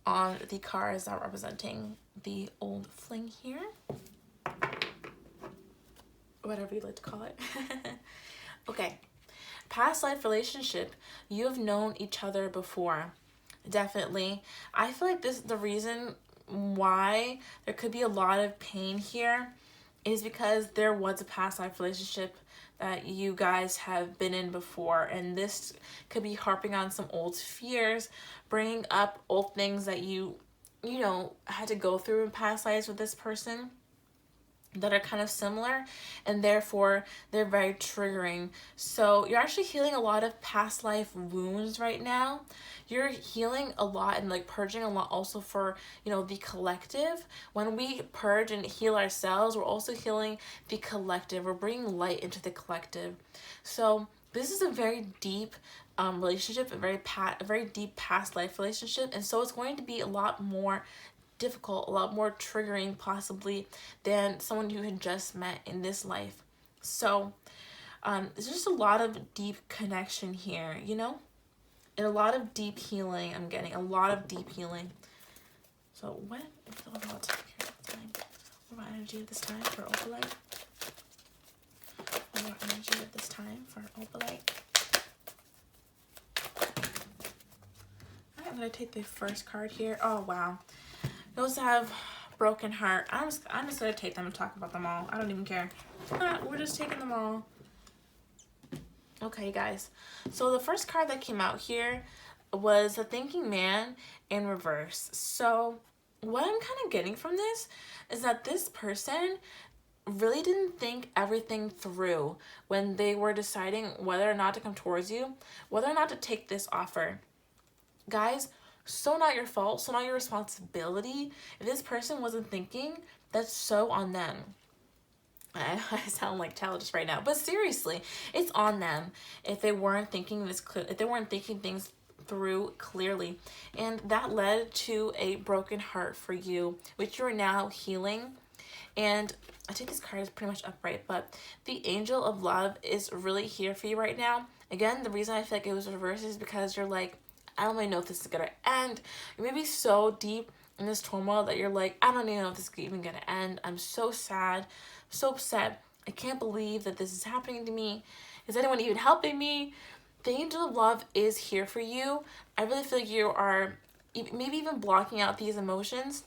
A: on the cards that are representing the old fling here. Whatever you like to call it. Okay. Past life relationship. You have known each other before. Definitely. I feel like this the reason why there could be a lot of pain here is because there was a past life relationship that you guys have been in before, and this could be harping on some old fears, bringing up old things that you know, had to go through in past lives with this person that are kind of similar, and therefore they're very triggering. So you're actually healing a lot of past life wounds right now. You're healing a lot and like purging a lot also for, you know, the collective. When we purge and heal ourselves, we're also healing the collective. We're bringing light into the collective. So this is a very deep relationship, a very deep past life relationship, and so it's going to be a lot more difficult, a lot more triggering possibly than someone who had just met in this life. So there's just a lot of deep connection here, you know, and a lot of deep healing. I'm getting a lot of deep healing. So what about energy of this time for Oblate? What about energy of this time for Oblate? I'm gonna take the first card here. Oh wow. Those have broken heart. I'm just gonna take them and talk about them all. I don't even care. We're just taking them all. Okay, guys. So the first card that came out here was the Thinking Man in reverse. So what I'm kind of getting from this is that this person really didn't think everything through when they were deciding whether or not to come towards you, whether or not to take this offer. Guys, so not your fault, so not your responsibility. If this person wasn't thinking, that's so on them. I sound like childish right now, but seriously, it's on them if they weren't thinking if they weren't thinking things through clearly, and that led to a broken heart for you, which you are now healing. And I think this card is pretty much upright, but the Angel of Love is really here for you right now. Again, the reason I feel like it was reversed is because you're like, I don't really know if this is gonna end. You may be so deep in this turmoil that you're like, I don't even know if this is even gonna end. I'm so sad, so upset. I can't believe that this is happening to me. Is anyone even helping me? The Angel of Love is here for you. I really feel like you are maybe even blocking out these emotions,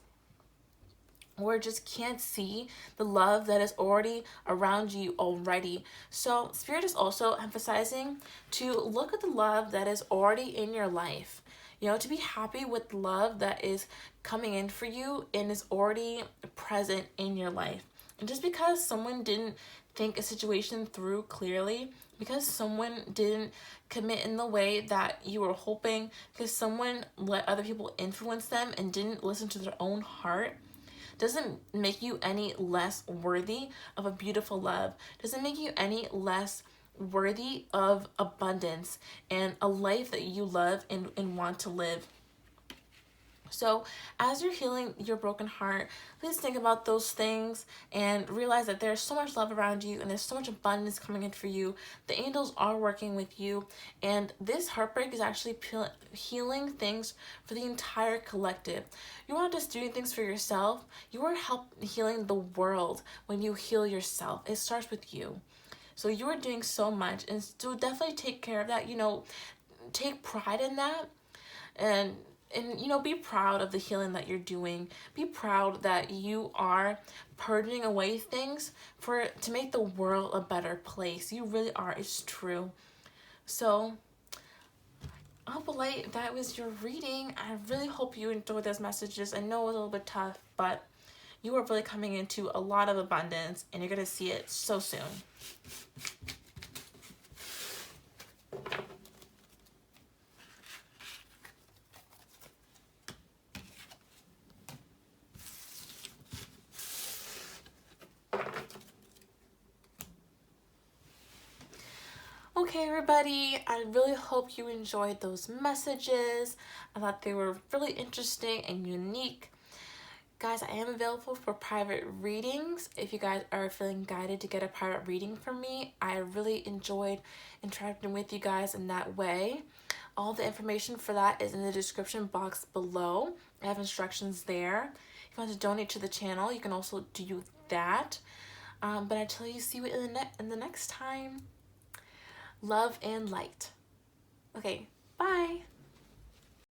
A: or just can't see the love that is already around you already. So Spirit is also emphasizing to look at the love that is already in your life. You know, to be happy with love that is coming in for you and is already present in your life. And just because someone didn't think a situation through clearly, because someone didn't commit in the way that you were hoping, because someone let other people influence them and didn't listen to their own heart, doesn't make you any less worthy of a beautiful love. Doesn't make you any less worthy of abundance and a life that you love and want to live. So as you're healing your broken heart, please think about those things and realize that there's so much love around you and there's so much abundance coming in for you. The angels are working with you, and this heartbreak is actually healing things for the entire collective. You aren't just doing things for yourself, you are healing the world when you heal yourself. It starts with you. So you are doing so much, and so definitely take care of that, you know, take pride in that. And and you know, be proud of the healing that you're doing. Be proud that you are purging away things to make the world a better place. You really are. It's true. So Oblate, that was your reading. I really hope you enjoyed those messages. I know it was a little bit tough, but you are really coming into a lot of abundance, and you're going to see it so soon. Okay, everybody, I really hope you enjoyed those messages. I thought they were really interesting and unique. Guys, I am available for private readings. If you guys are feeling guided to get a private reading from me, I really enjoyed interacting with you guys in that way. All the information for that is in the description box below. I have instructions there. If you want to donate to the channel, you can also do that. But until you see you in the next time, love and light. Okay, bye.